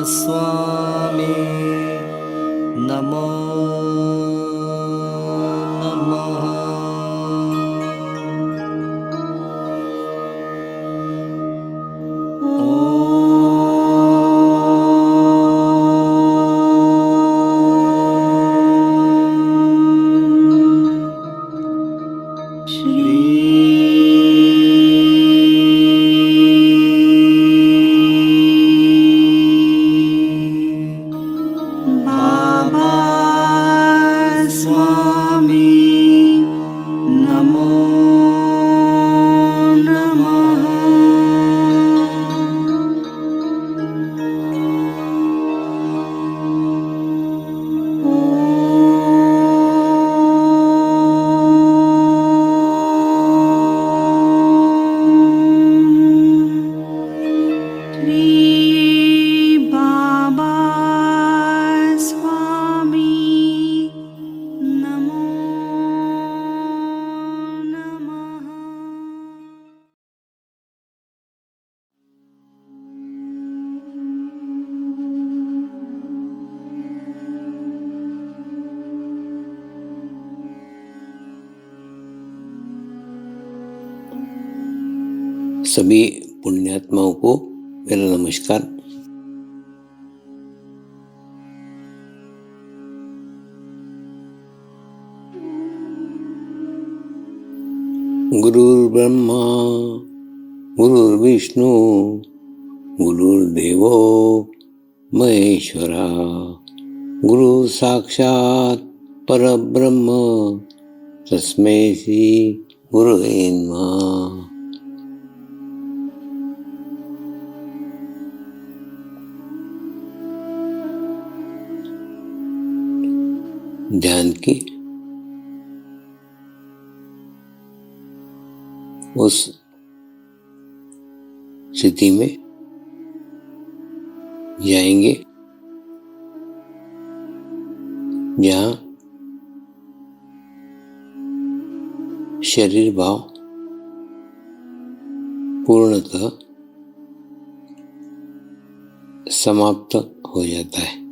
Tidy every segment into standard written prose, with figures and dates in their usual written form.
स्वामी नमो नमः। सभी पुण्यात्माओं को मेरा नमस्कार। गुरुर्ब्रह्मा गुरुर्विष्णु गुरुर्देवो महेश्वरा, गुरु साक्षात परब्रह्म तस्मै श्री गुरुवे नमः। ध्यान की उस स्थिति में जाएंगे जहाँ शरीर भाव पूर्णतः समाप्त हो जाता है।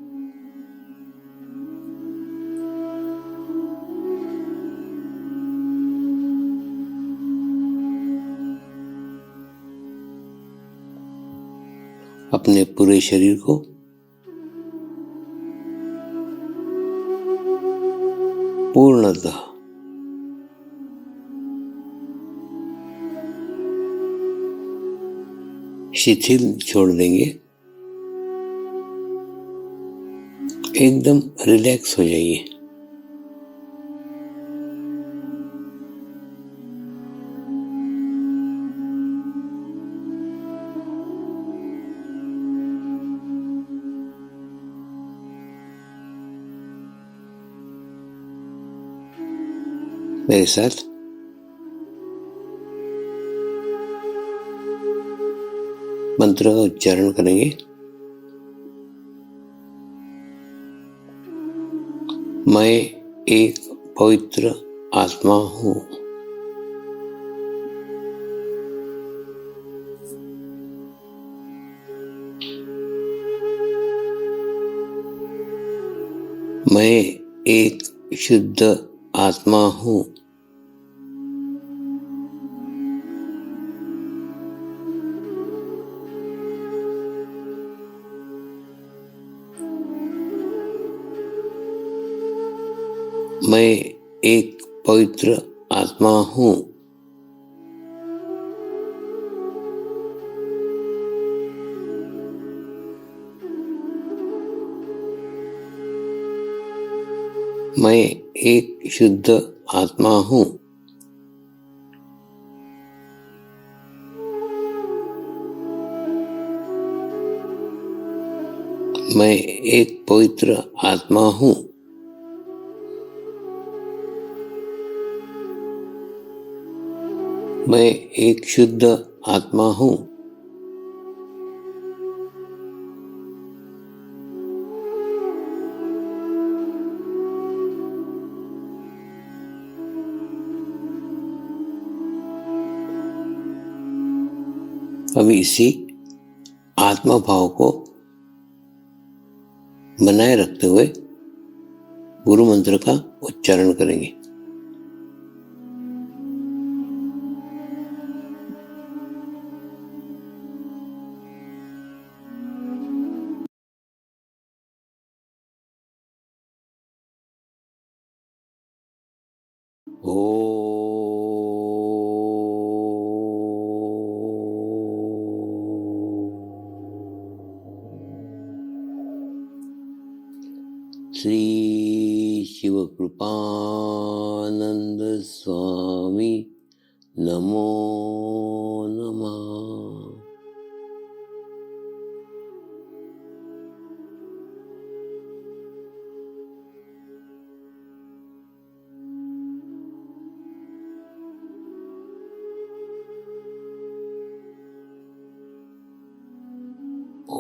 अपने पूरे शरीर को पूर्णतः शिथिल छोड़ देंगे, एकदम रिलैक्स हो जाइए। मेरे साथ मंत्र का उच्चारण करेंगे। मैं एक पवित्र आत्मा हूँ। मैं एक शुद्ध आत्मा हूँ। मैं एक पवित्र आत्मा हूँ। मैं एक शुद्ध आत्मा हूँ। मैं एक पवित्र आत्मा हूँ। मैं एक शुद्ध आत्मा हूँ। अब इसी आत्मा भाव को बनाए रखते हुए गुरु मंत्र का उच्चारण करेंगे। श्री शिवकृपानंद स्वामी नमो नमः।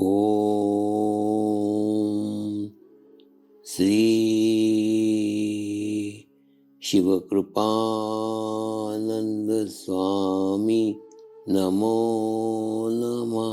ओम श्री शिवकृपानंद स्वामी नमो नमः।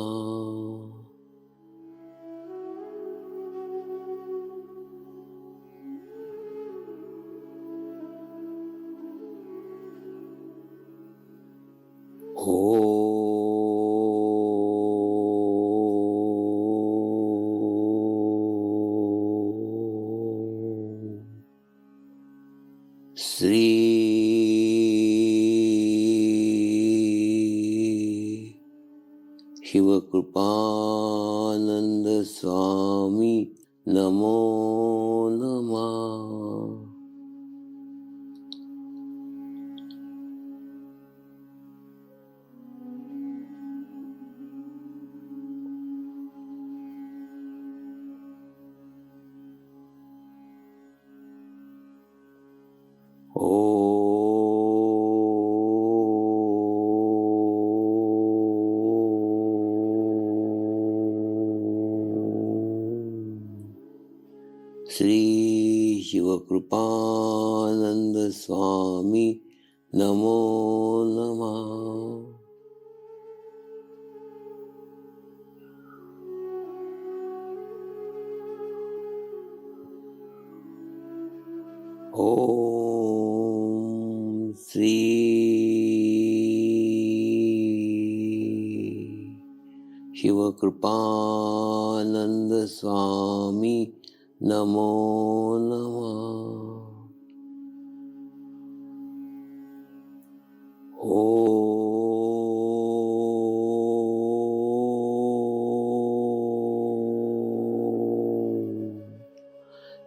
श्री शिवकृपानंद स्वामी नमो नमः। श्री शिवकृपानंद स्वामी नमो नमः। ओम श्री शिवकृपानंद स्वामी नमो नमः।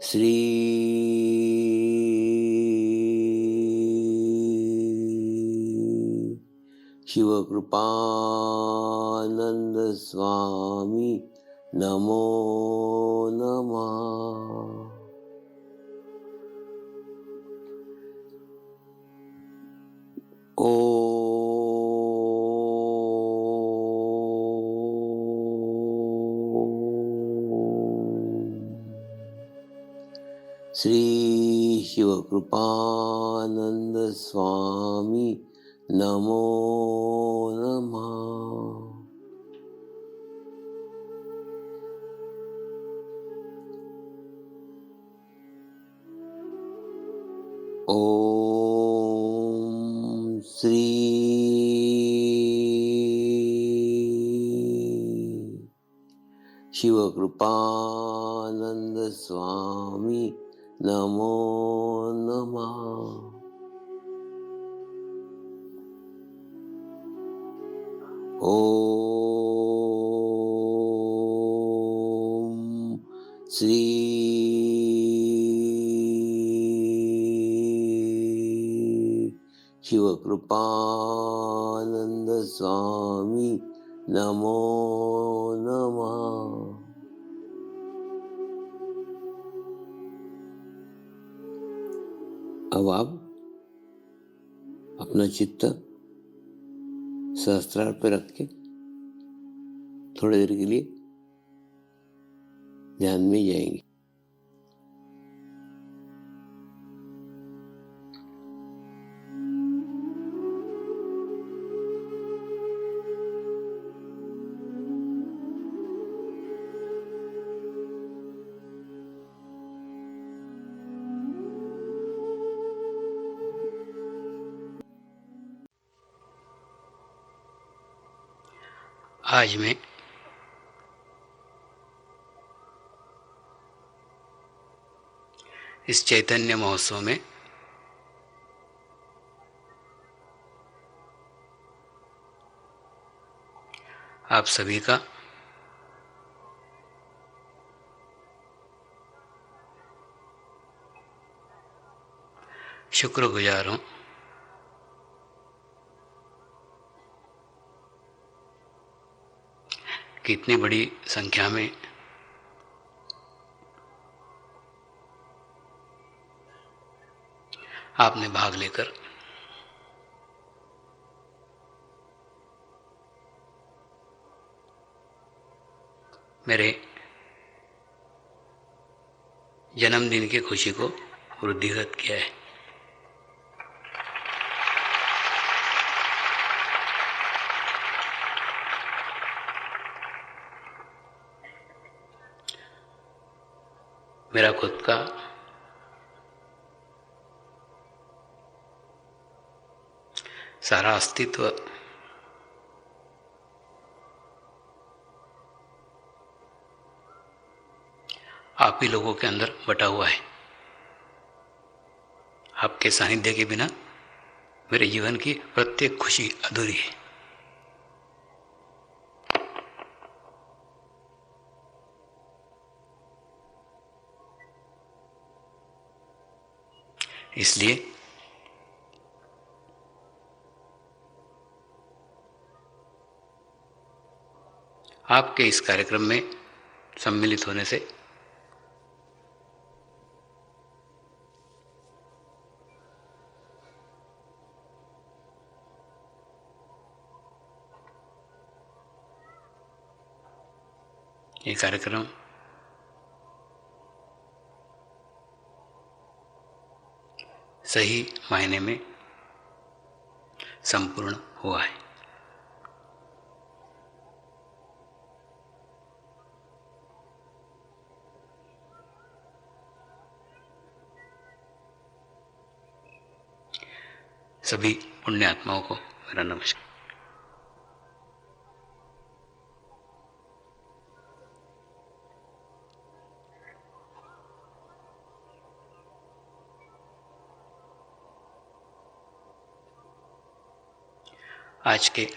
श्री शिवकृपानंद स्वामी नमो नमः। श्री शिवकृपानंद स्वामी नमो नमः। ओम श्री शिवकृपानंद स्वामी नमो नमः। ओम श्री शिवकृपानंद स्वामी नमो नमः। अब आप अपना चित्त सहस्त्रार पे रख के थोड़ी देर के लिए ध्यान में जाएंगे। आज मैं इस चैतन्य महोत्सव में आप सभी का शुक्रगुजार हूँ कि इतनी बड़ी संख्या में आपने भाग लेकर मेरे जन्मदिन की खुशी को वृद्धिगत किया है। मेरा खुद का सारा अस्तित्व आप ही लोगों के अंदर बटा हुआ है। आपके सानिध्य के बिना मेरे जीवन की प्रत्येक खुशी अधूरी है। इसलिए आपके इस कार्यक्रम में सम्मिलित होने से ये कार्यक्रम सही मायने में संपूर्ण हुआ है। सभी पुण्य आत्माओं को मेरा नमस्कार। आज के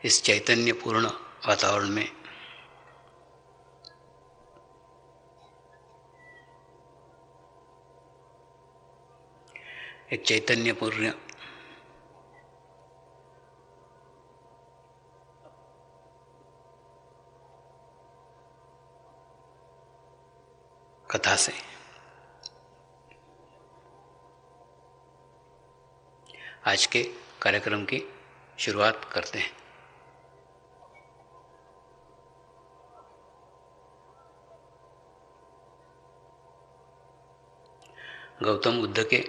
इस चैतन्यपूर्ण वातावरण में एक चैतन्यपूर्ण कथा से आज के कार्यक्रम की शुरुआत करते हैं। गौतम बुद्ध के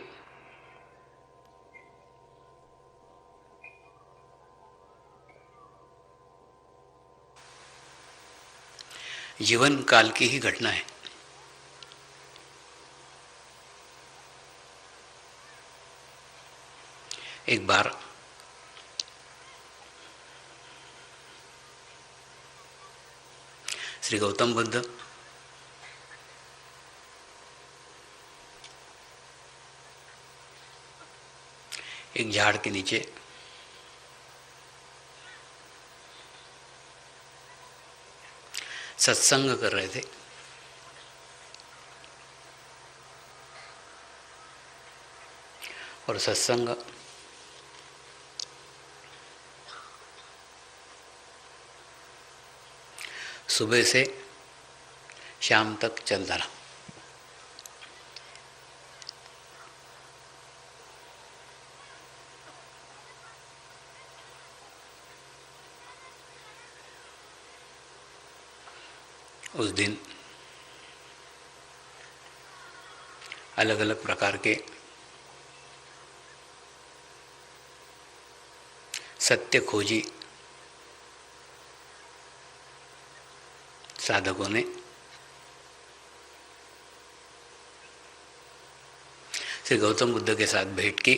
जीवन काल की ही घटना है। एक बार श्री गौतम बुद्ध एक झाड़ के नीचे सत्संग कर रहे थे। और सत्संग सुबह से शाम तक चलता रहा। उस दिन अलग अलग प्रकार के सत्य खोजी साधकों ने श्री गौतम बुद्ध के साथ भेंट की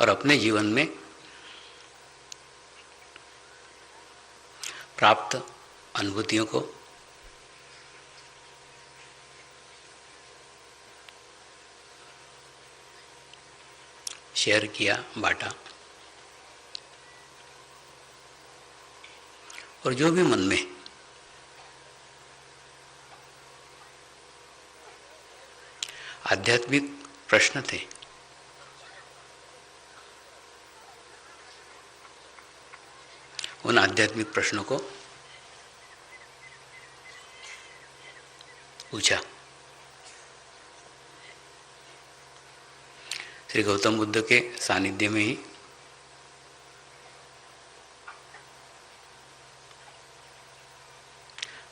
और अपने जीवन में प्राप्त अनुभूतियों को शेयर किया, बांटा। और जो भी मन में आध्यात्मिक प्रश्न थे, उन आध्यात्मिक प्रश्नों को पूछा। श्री गौतम बुद्ध के सानिध्य में ही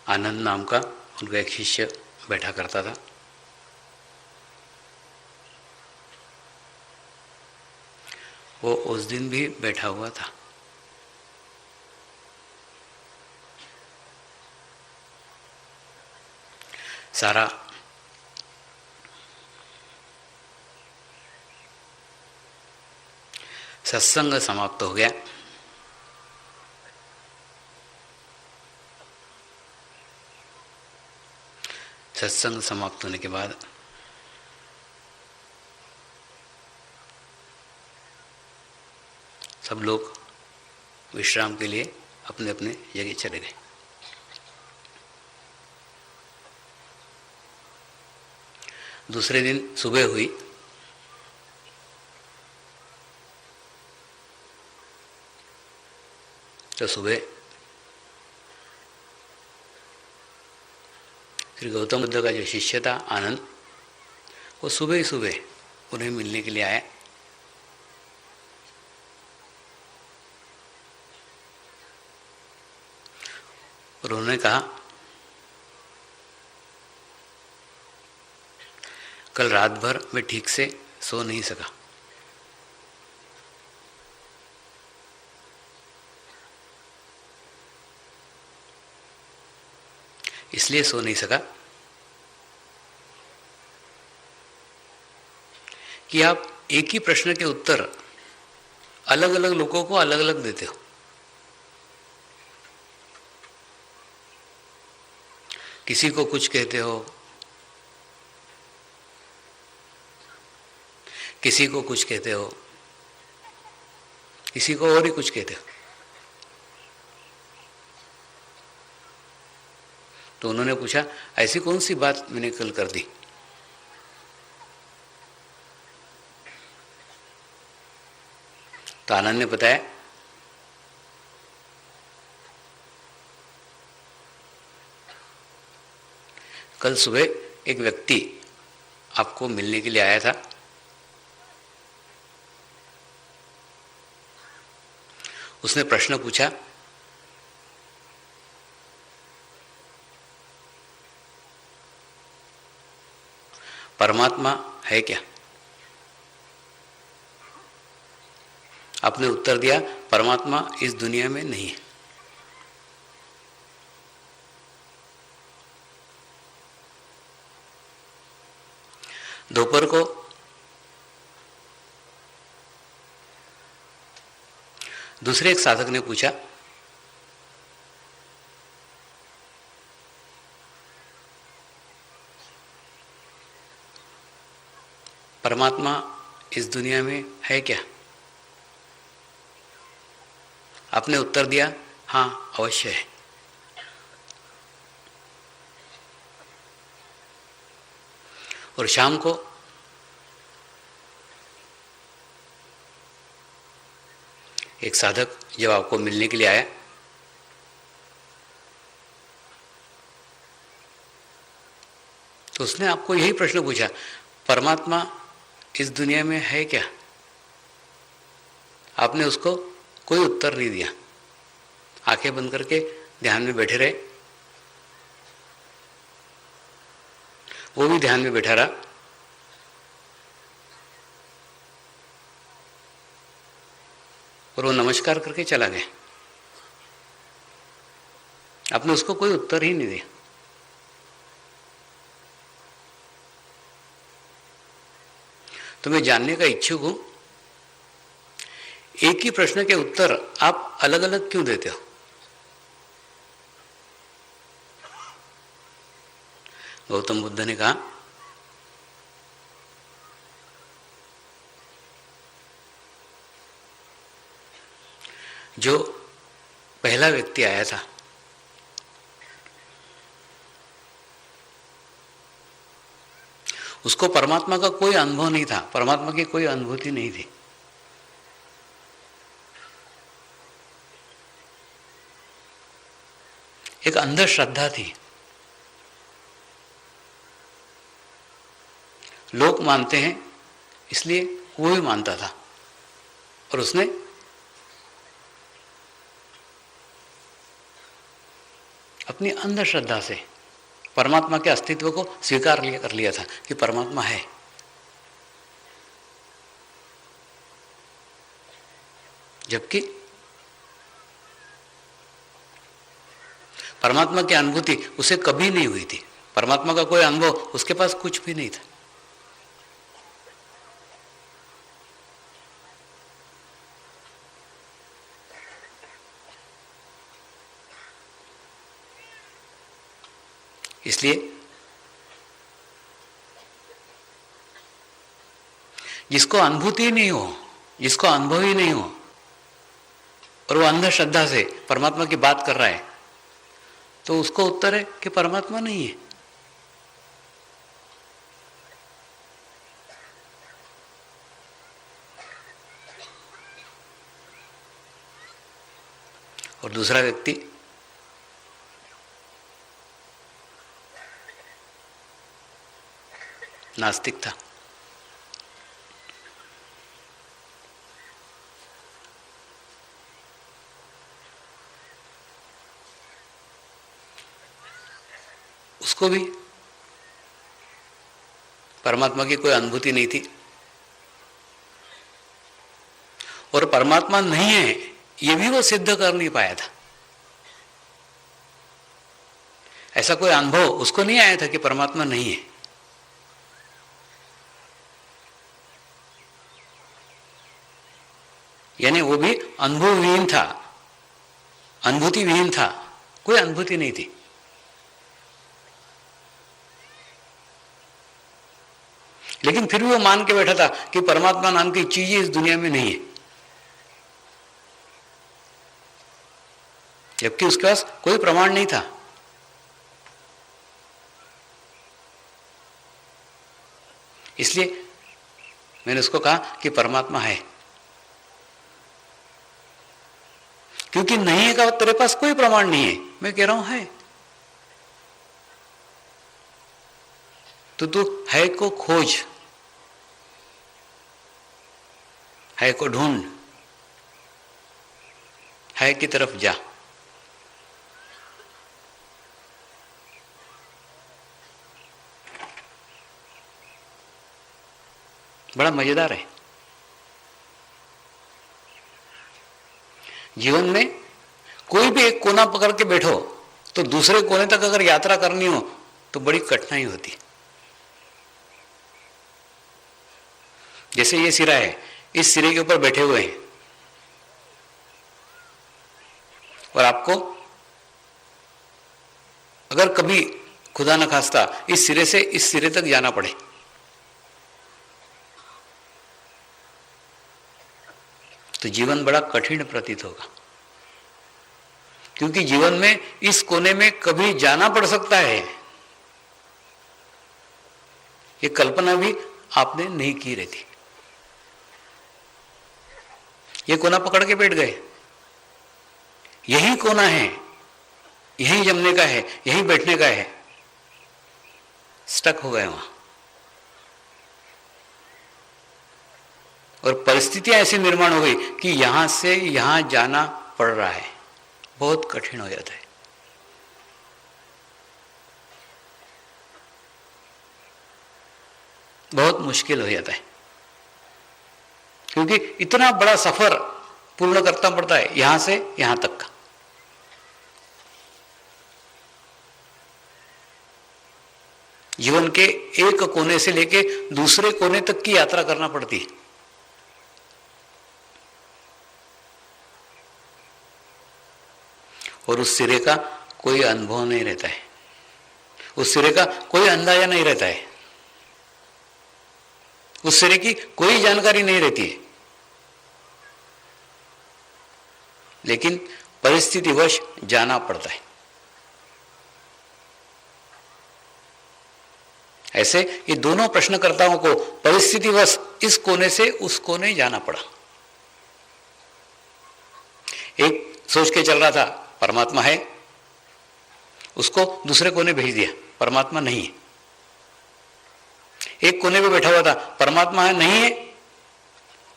आनंद नाम का उनका एक शिष्य बैठा करता था। वो उस दिन भी बैठा हुआ था। सारा सत्संग समाप्त हो गया। सत्संग समाप्त होने के बाद सब लोग विश्राम के लिए अपने अपने जगह चले गए। दूसरे दिन सुबह हुई तो सुबह श्री गौतम बुद्ध का जो शिष्य था आनंद, वो सुबह ही सुबह उन्हें मिलने के लिए आया। और उन्होंने कहा, कल रात भर मैं ठीक से सो नहीं सका। इसलिए सो नहीं सका कि आप एक ही प्रश्न के उत्तर अलग अलग लोगों को अलग अलग देते हो। किसी को कुछ कहते हो, किसी को कुछ कहते हो, किसी को और ही कुछ कहते हो। तो उन्होंने पूछा, ऐसी कौन सी बात मैंने कल कर दी? तो आनंद ने बताया, कल सुबह एक व्यक्ति आपको मिलने के लिए आया था। उसने प्रश्न पूछा, परमात्मा है क्या? आपने उत्तर दिया, परमात्मा इस दुनिया में नहीं है। दोपहर को दूसरे एक साधक ने पूछा, परमात्मा इस दुनिया में है क्या? आपने उत्तर दिया, हाँ अवश्य है। और शाम को एक साधक जब आपको मिलने के लिए आया तो उसने आपको यही प्रश्न पूछा, परमात्मा इस दुनिया में है क्या? आपने उसको कोई उत्तर नहीं दिया, आंखें बंद करके ध्यान में बैठे रहे। वो भी ध्यान में बैठा रहा। और वो नमस्कार करके चला गया। आपने उसको कोई उत्तर ही नहीं दिया। तो मैं जानने का इच्छुक हूं, एक ही प्रश्न के उत्तर आप अलग अलग क्यों देते हो? गौतम बुद्ध ने कहा, जो पहला व्यक्ति आया था उसको परमात्मा का कोई अनुभव नहीं था, परमात्मा की कोई अनुभूति नहीं थी। एक अंधश्रद्धा थी। लोग मानते हैं इसलिए वो भी मानता था, और उसने अपनी अंधश्रद्धा से परमात्मा के अस्तित्व को स्वीकार कर लिया था कि परमात्मा है। जबकि परमात्मा की अनुभूति उसे कभी नहीं हुई थी, परमात्मा का कोई अनुभव उसके पास कुछ भी नहीं था। इसलिए जिसको अनुभूति ही नहीं हो, जिसको अनुभव ही नहीं हो, और वो अंधश्रद्धा से परमात्मा की बात कर रहा है, तो उसको उत्तर है कि परमात्मा नहीं है। और दूसरा व्यक्ति नास्तिक था। उसको भी परमात्मा की कोई अनुभूति नहीं थी, और परमात्मा नहीं है ये भी वो सिद्ध कर नहीं पाया था। ऐसा कोई अनुभव उसको नहीं आया था कि परमात्मा नहीं है। यानी वो भी अनुभवहीन था, अनुभूति विहीन था, कोई अनुभूति नहीं थी। लेकिन फिर भी वो मान के बैठा था कि परमात्मा नाम की चीज इस दुनिया में नहीं है, जबकि उसके पास कोई प्रमाण नहीं था। इसलिए मैंने उसको कहा कि परमात्मा है, क्योंकि नहीं है का तेरे पास कोई प्रमाण नहीं है। मैं कह रहा हूं है, तो तू है को खोज, है को ढूंढ, है की तरफ जा। बड़ा मजेदार है। जीवन में कोई भी एक कोना पकड़ के बैठो तो दूसरे कोने तक अगर यात्रा करनी हो तो बड़ी कठिनाई होती। जैसे ये सिरा है, इस सिरे के ऊपर बैठे हुए हैं और आपको अगर कभी खुदा न खास्ता इस सिरे से इस सिरे तक जाना पड़े तो जीवन बड़ा कठिन प्रतीत होगा, क्योंकि जीवन में इस कोने में कभी जाना पड़ सकता है। ये कल्पना भी आपने नहीं की रहती। ये कोना पकड़ के बैठ गए, यही कोना है, यही जमने का है, यही बैठने का है, स्टक हो गए वहां। और परिस्थितियां ऐसी निर्माण हो गई कि यहां से यहां जाना पड़ रहा है, बहुत कठिन हो जाता है। बहुत मुश्किल हो जाता है, क्योंकि इतना बड़ा सफर पूर्ण करना पड़ता है, यहां से यहां तक का। जीवन के एक कोने से लेके दूसरे कोने तक की यात्रा करना पड़ती है। और उस सिरे का कोई अनुभव नहीं रहता है, उस सिरे का कोई अंदाजा नहीं रहता है, उस सिरे की कोई जानकारी नहीं रहती है। लेकिन परिस्थितिवश जाना पड़ता है। ऐसे ये दोनों प्रश्नकर्ताओं को परिस्थितिवश इस कोने से उस कोने जाना पड़ा। एक सोच के चल रहा था परमात्मा है, उसको दूसरे कोने भेज दिया, परमात्मा नहीं है। एक कोने पे बैठा हुआ था, परमात्मा है नहीं है,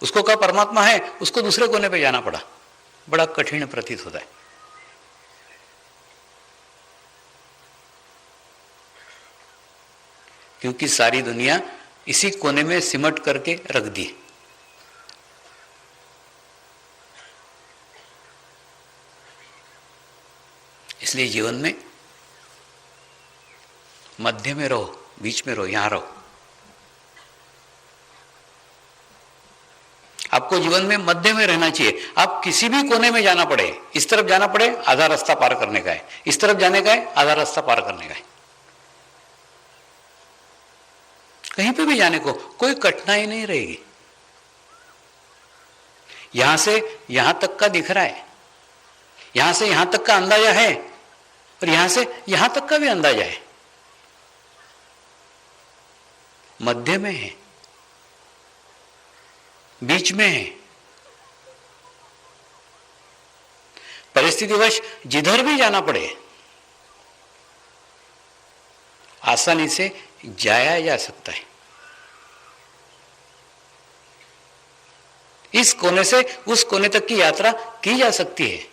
उसको कहा परमात्मा है, उसको दूसरे कोने पे जाना पड़ा। बड़ा कठिन प्रतीत होता है। क्योंकि सारी दुनिया इसी कोने में सिमट करके रख दी। इसलिए जीवन में मध्य में रहो, बीच में रहो, यहां रहो। आपको जीवन में मध्य में रहना चाहिए। आप किसी भी कोने में जाना पड़े, इस तरफ जाना पड़े, आधा रास्ता पार करने का है, इस तरफ जाने का है, आधा रास्ता पार करने का है। कहीं पे भी जाने को कोई कठिनाई नहीं रहेगी। यहां से यहां तक का दिख रहा है, यहां से यहां तक का अंदाजा है, और यहां से यहां तक का भी अंदाजा है। मध्य में है, बीच में है। परिस्थितिवश जिधर भी जाना पड़े आसानी से जाया जा सकता है। इस कोने से उस कोने तक की यात्रा की जा सकती है,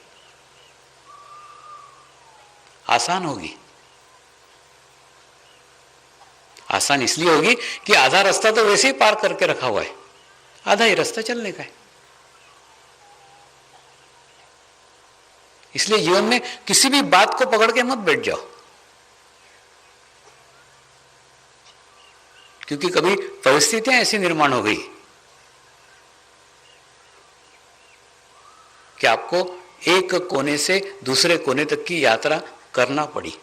आसान होगी। आसान इसलिए होगी कि आधा रास्ता तो वैसे ही पार करके रखा हुआ है, आधा ही रास्ता चलने का है। इसलिए जीवन में किसी भी बात को पकड़ के मत बैठ जाओ, क्योंकि कभी परिस्थितियां ऐसी निर्माण हो गई कि आपको एक कोने से दूसरे कोने तक की यात्रा करना पड़ी,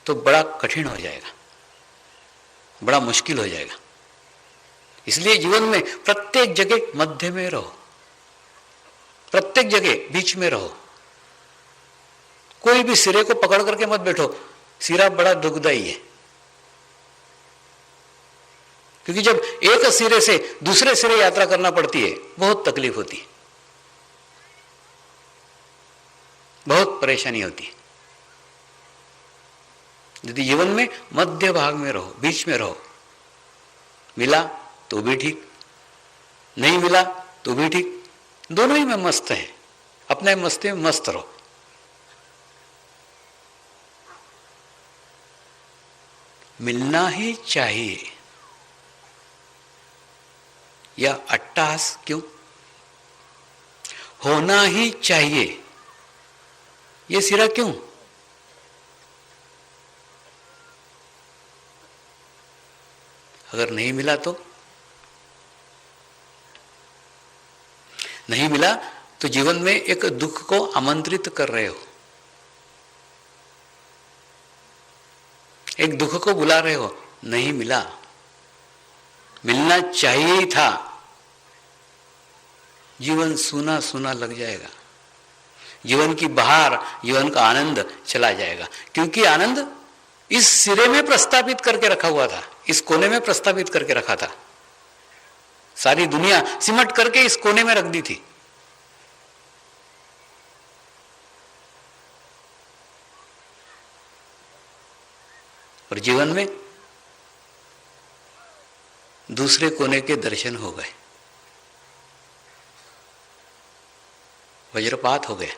तो बड़ा कठिन हो जाएगा, बड़ा मुश्किल हो जाएगा। इसलिए जीवन में प्रत्येक जगह मध्य में रहो, प्रत्येक जगह बीच में रहो। कोई भी सिरे को पकड़ करके मत बैठो, सिरा बड़ा दुखदाई है। क्योंकि जब एक सिरे से दूसरे सिरे यात्रा करना पड़ती है, बहुत तकलीफ होती है, बहुत परेशानी होती है। यदि जीवन में मध्य भाग में रहो, बीच में रहो, मिला तो भी ठीक, नहीं मिला तो भी ठीक, दोनों ही में मस्त है, अपने मस्ती में मस्त रहो। मिलना ही चाहिए, या अट्टहास क्यों? होना ही चाहिए, ये सिरा क्यों? अगर नहीं मिला तो नहीं मिला तो जीवन में एक दुख को आमंत्रित कर रहे हो, एक दुख को बुला रहे हो। नहीं मिला, मिलना चाहिए ही था, जीवन सूना सूना लग जाएगा, जीवन की बहार, जीवन का आनंद चला जाएगा। क्योंकि आनंद इस सिरे में प्रस्तावित करके रखा हुआ था, इस कोने में प्रस्तावित करके रखा था। सारी दुनिया सिमट करके इस कोने में रख दी थी। और जीवन में दूसरे कोने के दर्शन हो गए, वज्रपात हो गया,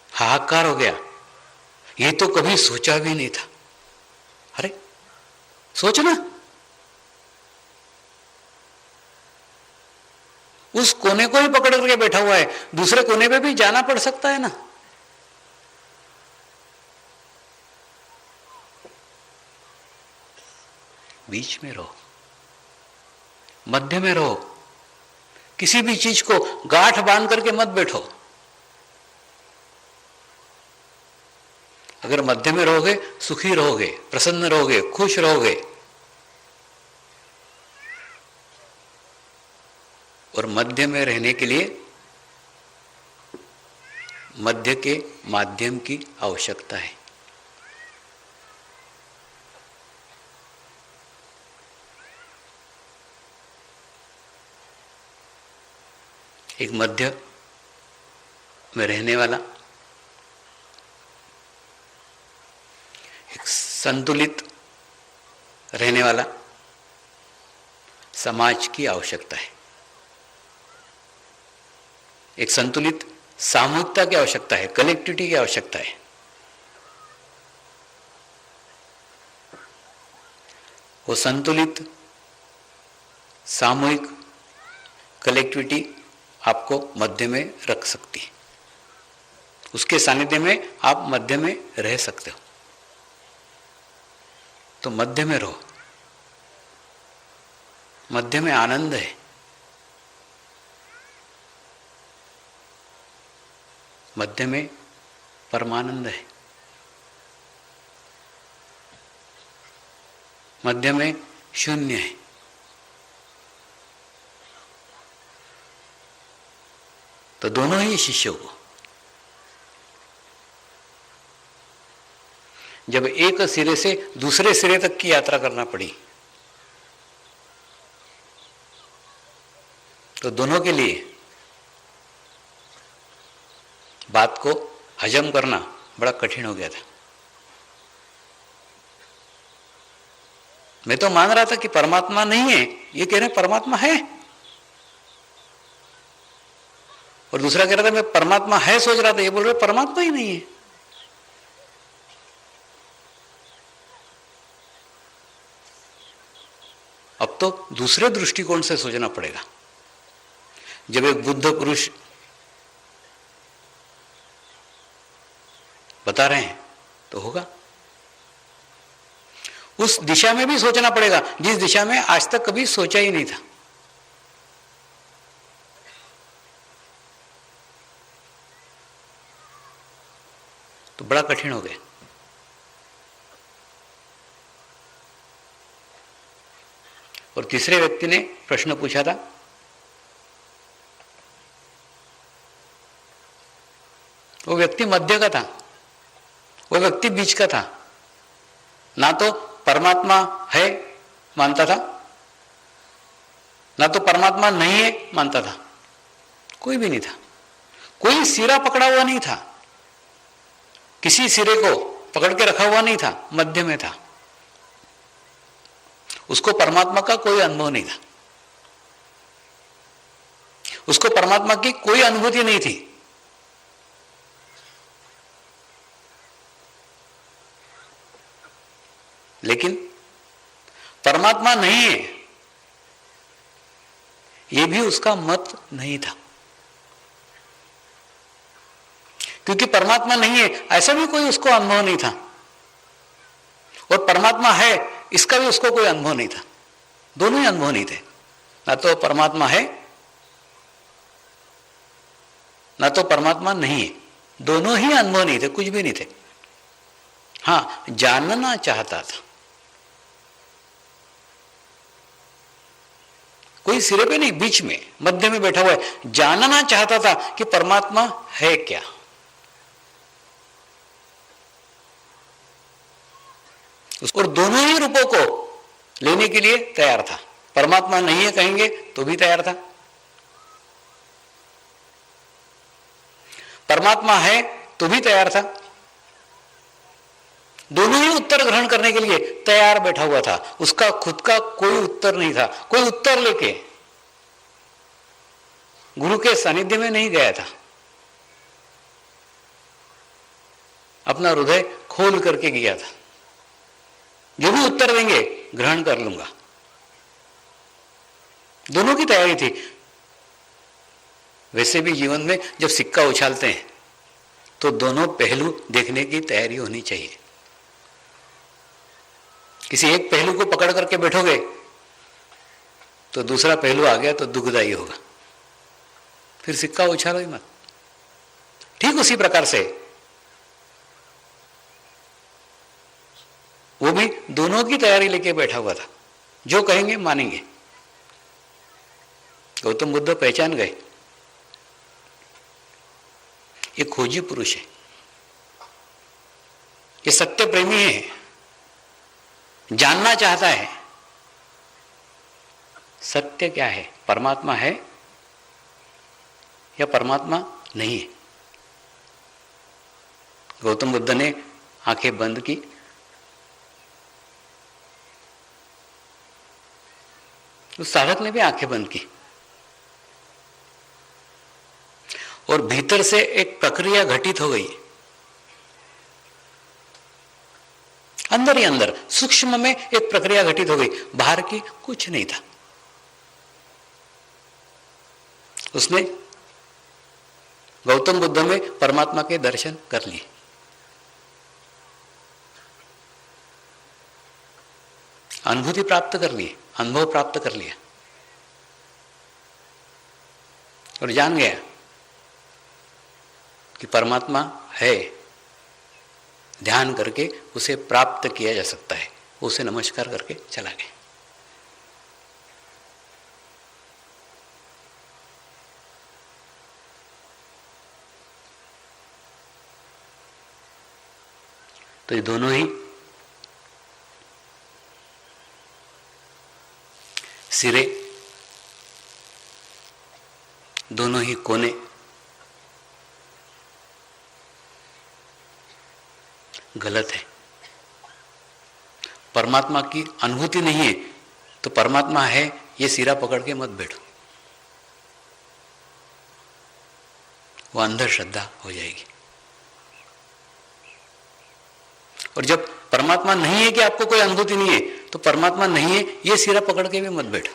हाहाकार हो गया। ये तो कभी सोचा भी नहीं था। अरे सोचना, उस कोने को ही पकड़ करके बैठा हुआ है, दूसरे कोने पे भी जाना पड़ सकता है ना। बीच में रहो, मध्य में रहो, किसी भी चीज को गांठ बांध करके मत बैठो। अगर मध्य में रहोगे सुखी रहोगे, प्रसन्न रहोगे, खुश रहोगे। और मध्य में रहने के लिए मध्य के माध्यम की आवश्यकता है। एक मध्य में रहने वाला, एक संतुलित रहने वाला समाज की आवश्यकता है। एक संतुलित सामूहिकता की आवश्यकता है, कलेक्टिविटी की आवश्यकता है। वो संतुलित सामूहिक कलेक्टिविटी आपको मध्य में रख सकती है। उसके सानिध्य में आप मध्य में रह सकते हो। तो मध्य में रहो, मध्य में आनंद है। मध्य में परमानंद है। मध्य में शून्य है। तो दोनों ही शिष्यों को जब एक सिरे से दूसरे सिरे तक की यात्रा करना पड़ी, तो दोनों के लिए बात को हजम करना बड़ा कठिन हो गया था। मैं तो मान रहा था कि परमात्मा नहीं है, ये कह रहे परमात्मा है, और दूसरा कह रहा था मैं परमात्मा है सोच रहा था, ये बोल रहे परमात्मा ही नहीं है। अब तो दूसरे दृष्टिकोण से सोचना पड़ेगा। जब एक बुद्ध पुरुष बता रहे हैं तो होगा, उस दिशा में भी सोचना पड़ेगा जिस दिशा में आज तक कभी सोचा ही नहीं था। तो बड़ा कठिन हो गया। और तीसरे व्यक्ति ने प्रश्न पूछा था, वो व्यक्ति मध्य का था, वो व्यक्ति बीच का था। ना तो परमात्मा है मानता था, ना तो परमात्मा नहीं है मानता था, कोई भी नहीं था। कोई सिरा पकड़ा हुआ नहीं था, किसी सिरे को पकड़ के रखा हुआ नहीं था, मध्य में था। उसको परमात्मा का कोई अनुभव नहीं था, उसको परमात्मा की कोई अनुभूति नहीं थी। लेकिन परमात्मा नहीं है यह भी उसका मत नहीं था, क्योंकि परमात्मा नहीं है ऐसा भी कोई उसको अनुभव नहीं था, और परमात्मा है इसका भी उसको कोई अनुभव नहीं था। दोनों ही अनुभव नहीं थे, ना तो परमात्मा है ना तो परमात्मा नहीं है। दोनों ही अनुभव नहीं थे, कुछ भी नहीं थे। हाँ, जानना चाहता था। कोई सिरे पे नहीं, बीच में मध्य में बैठा हुआ है, जानना चाहता था कि परमात्मा है क्या। और दोनों ही रूपों को लेने के लिए तैयार था। परमात्मा नहीं है कहेंगे तो भी तैयार था, परमात्मा है तो भी तैयार था। दोनों ही उत्तर ग्रहण करने के लिए तैयार बैठा हुआ था। उसका खुद का कोई उत्तर नहीं था। कोई उत्तर लेके गुरु के सानिध्य में नहीं गया था, अपना हृदय खोल करके गया था। जो भी उत्तर देंगे ग्रहण कर लूंगा। दोनों की तैयारी थी। वैसे भी जीवन में जब सिक्का उछालते हैं तो दोनों पहलू देखने की तैयारी होनी चाहिए। किसी एक पहलू को पकड़ करके बैठोगे तो दूसरा पहलू आ गया तो दुखदाई होगा, फिर सिक्का उछालो ही मत। ठीक उसी प्रकार से वो भी दोनों की तैयारी लेके बैठा हुआ था, जो कहेंगे मानेंगे। गौतम बुद्ध पहचान गए ये खोजी पुरुष है, ये सत्य प्रेमी है, जानना चाहता है सत्य क्या है, परमात्मा है या परमात्मा नहीं है। गौतम बुद्ध ने आंखें बंद की, उस साधक ने भी आंखें बंद की और भीतर से एक प्रक्रिया घटित हो गई। अंदर ही अंदर सूक्ष्म में एक प्रक्रिया घटित हो गई, बाहर की कुछ नहीं था। उसने गौतम बुद्ध में परमात्मा के दर्शन कर लिए। अनुभूति प्राप्त कर ली, अनुभव प्राप्त कर लिया और जान गया कि परमात्मा है, ध्यान करके उसे प्राप्त किया जा सकता है। उसे नमस्कार करके चला गया। तो ये दोनों ही सिरे, दोनों ही कोने गलत है। परमात्मा की अनुभूति नहीं है तो परमात्मा है ये सिरा पकड़ के मत बैठो, वो अंधश्रद्धा हो जाएगी। और जब परमात्मा नहीं है कि आपको कोई अनुभूति नहीं है तो परमात्मा नहीं है ये सिरा पकड़ के भी मत बैठो।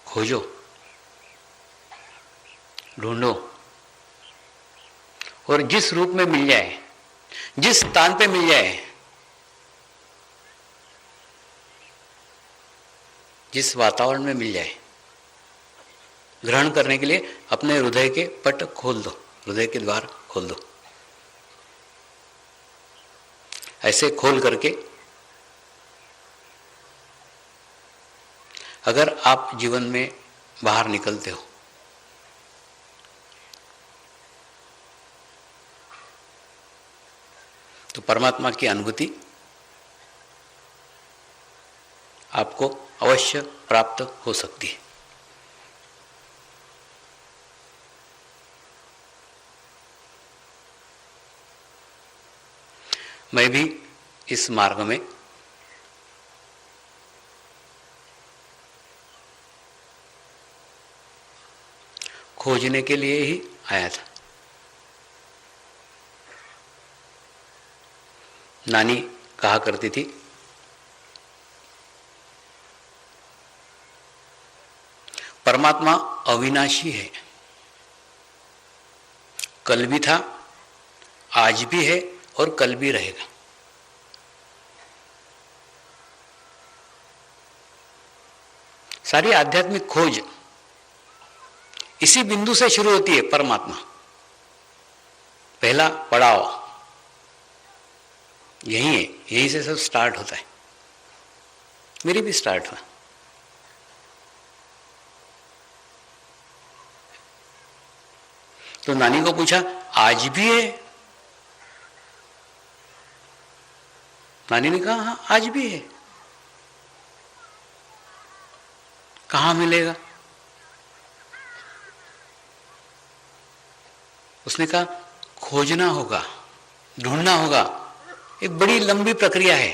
खोजो, ढूंढो और जिस रूप में मिल जाए, जिस स्थान पे मिल जाए, जिस वातावरण में मिल जाए, ग्रहण करने के लिए अपने हृदय के पट खोल दो, हृदय के द्वार खोल दो। ऐसे खोल करके अगर आप जीवन में बाहर निकलते हो तो परमात्मा की अनुभूति आपको अवश्य प्राप्त हो सकती है। मैं भी इस मार्ग में खोजने के लिए ही आया था। नानी कहा करती थी, परमात्मा अविनाशी है, कल भी था, आज भी है और कल भी रहेगा। सारी आध्यात्मिक खोज इसी बिंदु से शुरू होती है। परमात्मा पहला पड़ाव यही है, यहीं से सब स्टार्ट होता है। मेरी भी स्टार्ट हुआ। तो नानी को पूछा, आज भी है? नानी ने कहा, हाँ आज भी है। कहाँ मिलेगा? उसने कहा, खोजना होगा, ढूंढना होगा, एक बड़ी लंबी प्रक्रिया है,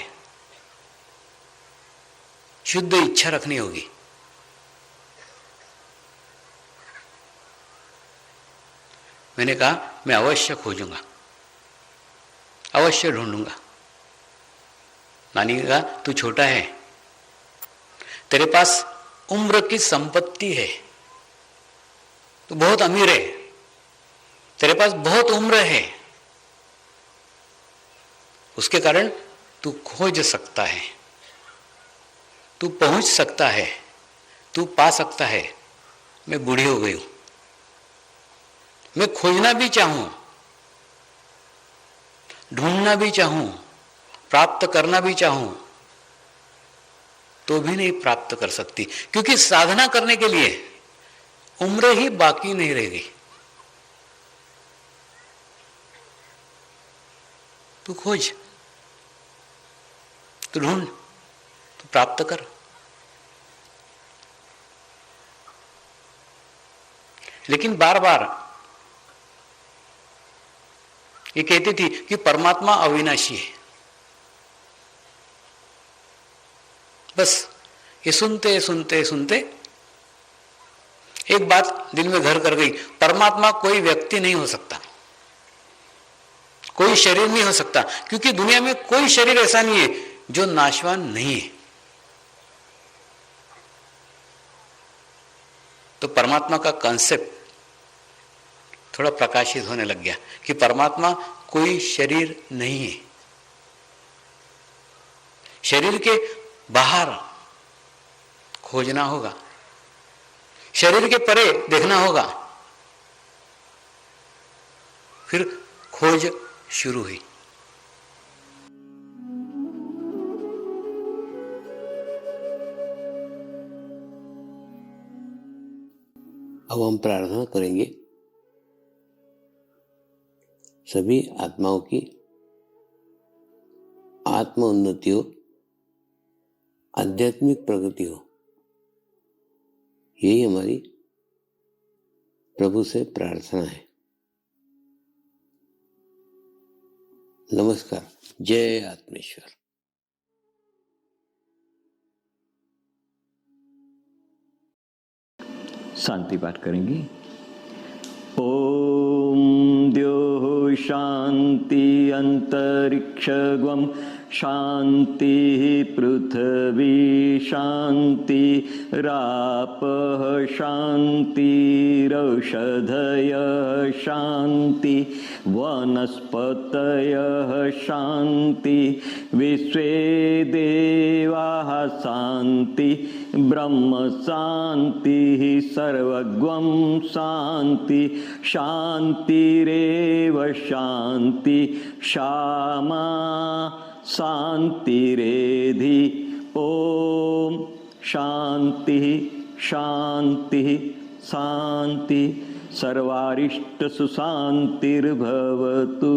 शुद्ध इच्छा रखनी होगी। मैंने कहा, मैं अवश्य खोजूंगा, अवश्य ढूंढूंगा। नानी ने कहा, तू छोटा है, तेरे पास उम्र की संपत्ति है, तू बहुत अमीर है, तेरे पास बहुत उम्र है, उसके कारण तू खोज सकता है, तू पहुंच सकता है, तू पा सकता है। मैं बूढ़ी हो गई हूं, मैं खोजना भी चाहूं, ढूंढना भी चाहूं, प्राप्त करना भी चाहूं, तो भी नहीं प्राप्त कर सकती, क्योंकि साधना करने के लिए उम्र ही बाकी नहीं रहेगी। तू खोज, तू ढूंढ, तू प्राप्त कर। लेकिन बार बार ये कहती थी कि परमात्मा अविनाशी है। बस ये सुनते सुनते सुनते एक बात दिल में घर कर गई, परमात्मा कोई व्यक्ति नहीं हो सकता, कोई शरीर नहीं हो सकता, क्योंकि दुनिया में कोई शरीर ऐसा नहीं है जो नाशवान नहीं है। तो परमात्मा का कॉन्सेप्ट थोड़ा प्रकाशित होने लग गया कि परमात्मा कोई शरीर नहीं है। शरीर के बाहर खोजना होगा, शरीर के परे देखना होगा। फिर खोज शुरू हुई। अब हम प्रार्थना करेंगे सभी आत्माओं की आत्म उन्नति हो, आध्यात्मिक प्रगति हो। यही हमारी प्रभु से प्रार्थना है। नमस्कार। जय आत्मेश्वर। शांति पाठ करेंगे। ओम द्योः शांति अंतरिक्षगम शांति पृथ्वी शांति रापः शांतिरौषधयः शांति वनस्पतयः शांति विश्वे देवाः शांति ब्रह्म शांति सर्वगं शांति शांतिरेव शांति क्षमा शांतिरेधि। ओम शांति शांति शांति सर्वारिष्ट सुशांतिर्भवतु।